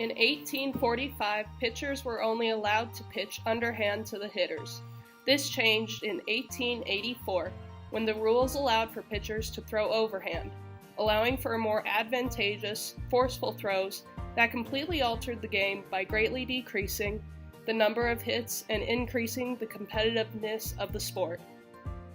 In 1845, pitchers were only allowed to pitch underhand to the hitters. This changed in 1884, when the rules allowed for pitchers to throw overhand, allowing for more advantageous, forceful throws that completely altered the game by greatly decreasing the number of hits and increasing the competitiveness of the sport.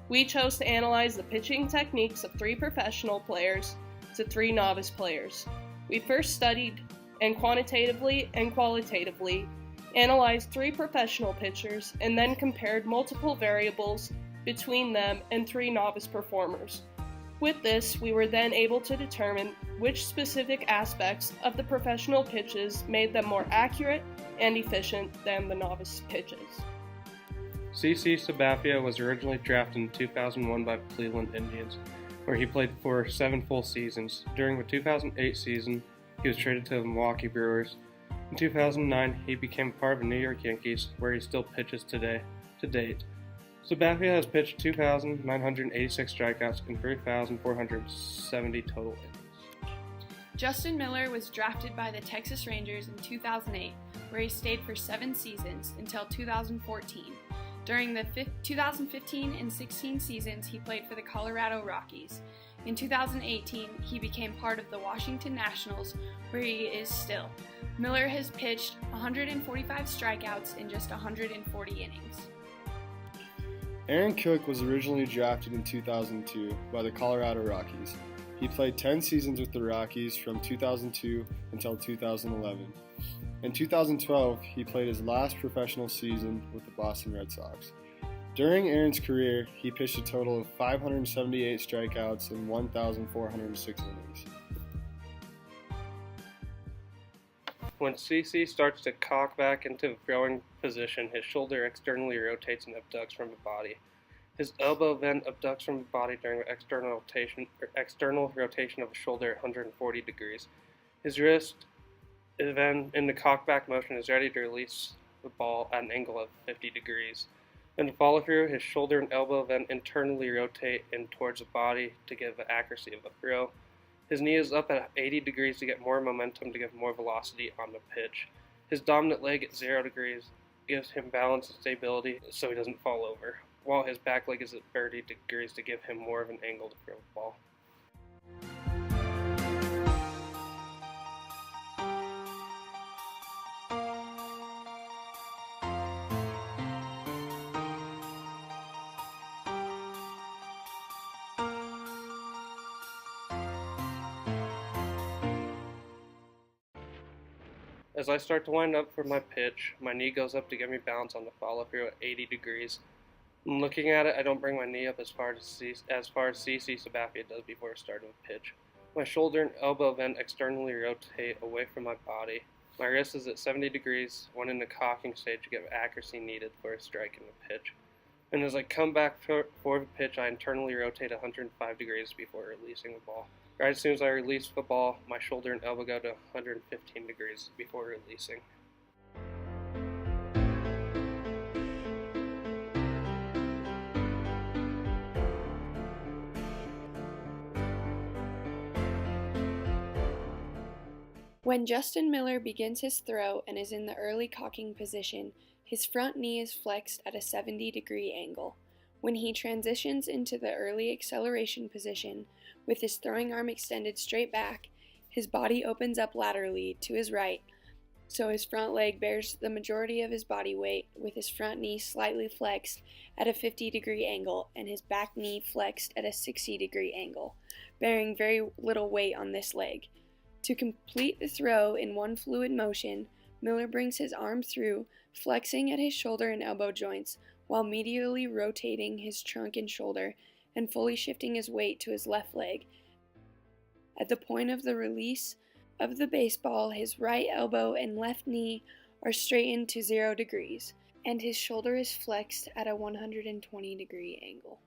We chose to analyze the pitching techniques of 3 professional players to 3 novice players. We first studied and quantitatively and qualitatively analyzed 3 professional pitchers and then compared multiple variables between them and 3 novice performers. With this, we were then able to determine which specific aspects of the professional pitches made them more accurate and efficient than the novice pitches. CC Sabathia was originally drafted in 2001 by the Cleveland Indians, where he played for 7 full seasons. During the 2008 season, he was traded to the Milwaukee Brewers. In 2009, he became part of the New York Yankees, where he still pitches today. To date, Sabathia has pitched 2,986 strikeouts and 3,470 total innings. Justin Miller was drafted by the Texas Rangers in 2008, where he stayed for 7 seasons until 2014. During the 2015 and 16 seasons, he played for the Colorado Rockies. In 2018, he became part of the Washington Nationals, where he is still. Miller has pitched 145 strikeouts in just 140 innings. Aaron Cook was originally drafted in 2002 by the Colorado Rockies. He played 10 seasons with the Rockies from 2002 until 2011. In 2012, he played his last professional season with the Boston Red Sox. During Aaron's career, he pitched a total of 578 strikeouts and 1,406 innings. When CC starts to cock back into the throwing position, his shoulder externally rotates and abducts from the body. His elbow then abducts from the body during the external rotation of the shoulder at 140 degrees. His wrist is then in the cockback motion is ready to release the ball at an angle of 50 degrees. In the follow-through, his shoulder and elbow then internally rotate in towards the body to give the accuracy of the throw. His knee is up at 80 degrees to get more momentum to give more velocity on the pitch. His dominant leg at 0 degrees gives him balance and stability so he doesn't fall over, while his back leg is at 30 degrees to give him more of an angle to throw the ball. As I start to wind up for my pitch, my knee goes up to give me balance on the follow-through at 80 degrees. Looking at it, I don't bring my knee up as far as CC Sabathia does before I start the pitch. My shoulder and elbow then externally rotate away from my body. My wrist is at 70 degrees when in the cocking stage to get the accuracy needed for a strike in the pitch. And as I come back for the pitch, I internally rotate 105 degrees before releasing the ball. Right as soon as I release the ball, my shoulder and elbow go to 115 degrees before releasing. When Justin Miller begins his throw and is in the early cocking position, his front knee is flexed at a 70-degree angle. When he transitions into the early acceleration position, with his throwing arm extended straight back, his body opens up laterally to his right, so his front leg bears the majority of his body weight, with his front knee slightly flexed at a 50-degree angle and his back knee flexed at a 60-degree angle, bearing very little weight on this leg. To complete the throw in one fluid motion, Miller brings his arm through, flexing at his shoulder and elbow joints, while medially rotating his trunk and shoulder and fully shifting his weight to his left leg. At the point of the release of the baseball, his right elbow and left knee are straightened to 0 degrees, and his shoulder is flexed at a 120-degree angle.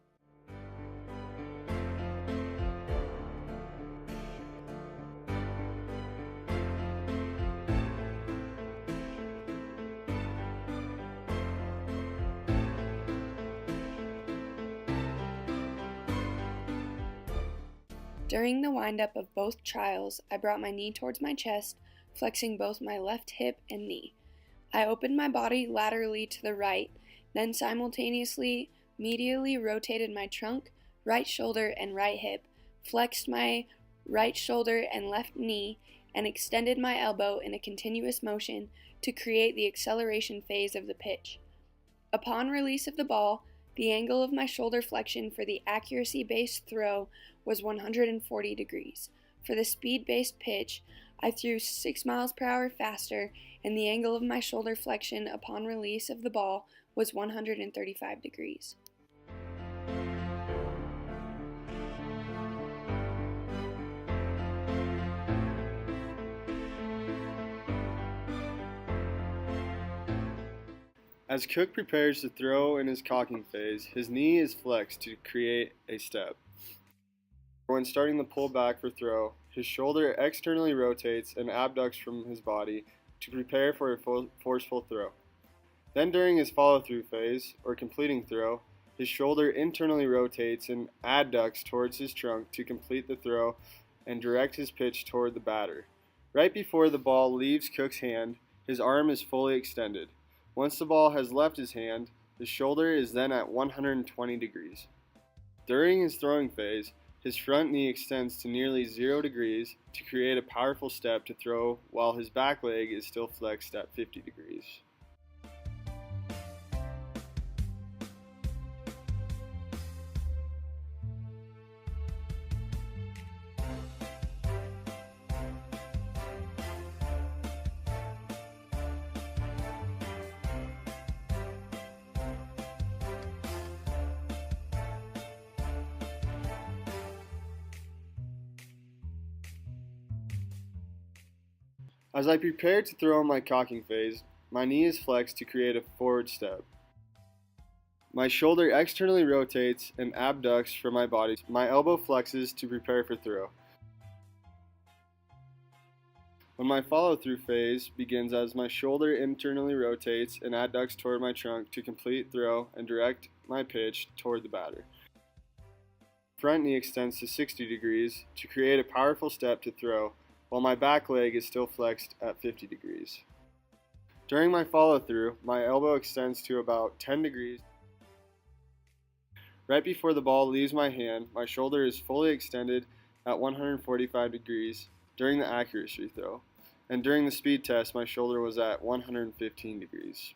During the windup of both trials, I brought my knee towards my chest, flexing both my left hip and knee. I opened my body laterally to the right, then simultaneously medially rotated my trunk, right shoulder, and right hip, flexed my right shoulder and left knee, and extended my elbow in a continuous motion to create the acceleration phase of the pitch. Upon release of the ball, the angle of my shoulder flexion for the accuracy-based throw was 140 degrees. For the speed-based pitch, I threw 6 miles per hour faster, and the angle of my shoulder flexion upon release of the ball was 135 degrees. As Cook prepares to throw in his cocking phase, his knee is flexed to create a step. When starting the pull back for throw, his shoulder externally rotates and abducts from his body to prepare for a forceful throw. Then during his follow-through phase, or completing throw, his shoulder internally rotates and adducts towards his trunk to complete the throw and direct his pitch toward the batter. Right before the ball leaves Cook's hand, his arm is fully extended. Once the ball has left his hand, the shoulder is then at 120 degrees. During his throwing phase, his front knee extends to nearly 0 degrees to create a powerful step to throw while his back leg is still flexed at 50 degrees. As I prepare to throw in my cocking phase, my knee is flexed to create a forward step. My shoulder externally rotates and abducts from my body. My elbow flexes to prepare for throw. When my follow-through phase begins, as my shoulder internally rotates and adducts toward my trunk to complete throw and direct my pitch toward the batter. Front knee extends to 60 degrees to create a powerful step to throw, while my back leg is still flexed at 50 degrees. During my follow-through, my elbow extends to about 10 degrees. Right before the ball leaves my hand, my shoulder is fully extended at 145 degrees during the accuracy throw, and during the speed test, my shoulder was at 115 degrees.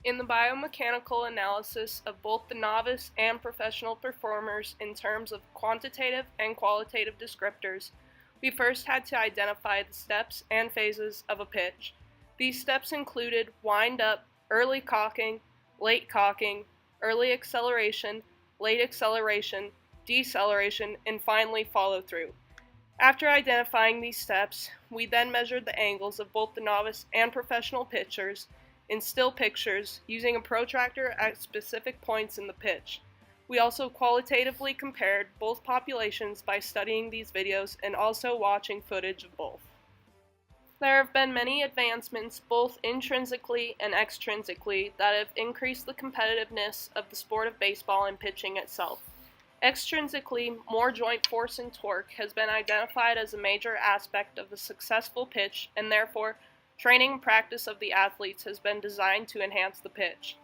In the biomechanical analysis of both the novice and professional performers in terms of quantitative and qualitative descriptors, we first had to identify the steps and phases of a pitch. These steps included wind up, early cocking, late cocking, early acceleration, late acceleration, deceleration, and finally follow through. After identifying these steps, we then measured the angles of both the novice and professional pitchers in still pictures using a protractor at specific points in the pitch. We also qualitatively compared both populations by studying these videos and also watching footage of both. There have been many advancements both intrinsically and extrinsically that have increased the competitiveness of the sport of baseball and pitching itself. Extrinsically, more joint force and torque has been identified as a major aspect of a successful pitch, and therefore training and practice of the athletes has been designed to enhance the pitch.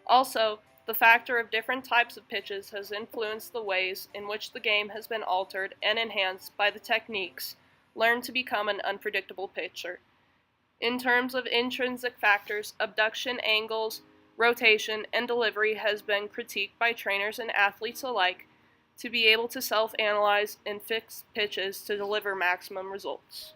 Also, the factor of different types of pitches has influenced the ways in which the game has been altered and enhanced by the techniques learned to become an unpredictable pitcher. In terms of intrinsic factors, abduction angles, rotation, and delivery has been critiqued by trainers and athletes alike to be able to self-analyze and fix pitches to deliver maximum results.